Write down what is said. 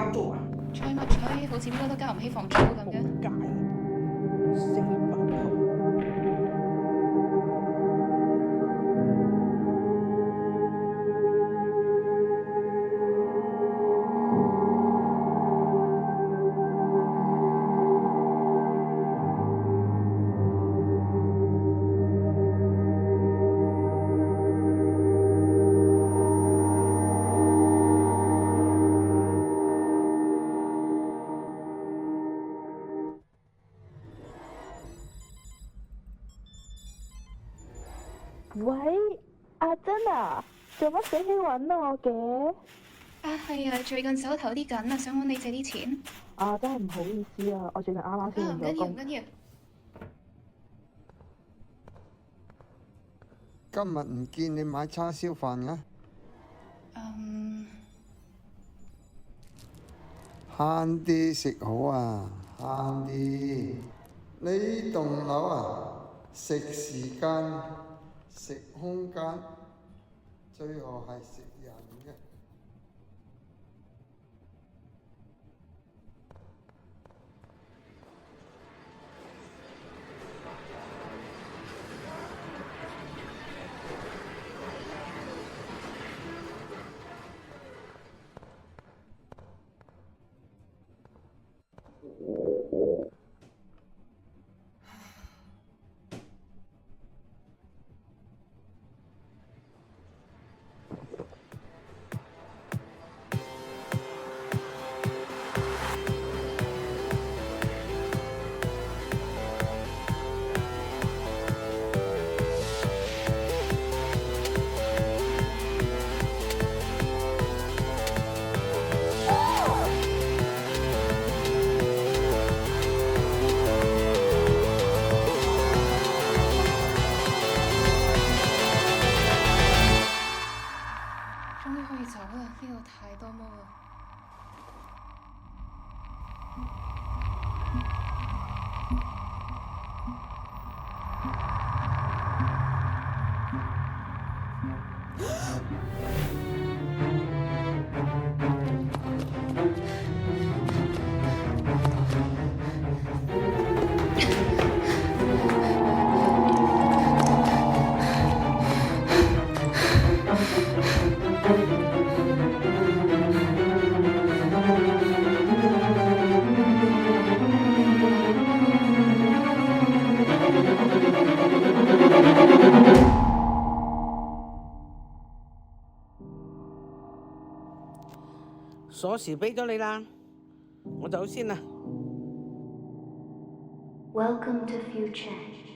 要做啊？吹乜吹？好似邊個都交唔起房租咁嘅。仆街，400號。喂，阿珍啊，做乜死起揾我嘅？係啊，最近手頭啲緊啊，想揾你借啲錢。真係唔好意思啊，我最近啱啱先唔緊要唔換咗工。緊要。今日唔見你買叉燒飯嘅，慳啲食好啊，慳啲。你棟樓啊，食時間、食空間，最後係食人嘅。終於可以走啦，呢度太多毛啦。鎖匙俾咗你啦，我走先啦。Welcome to Future.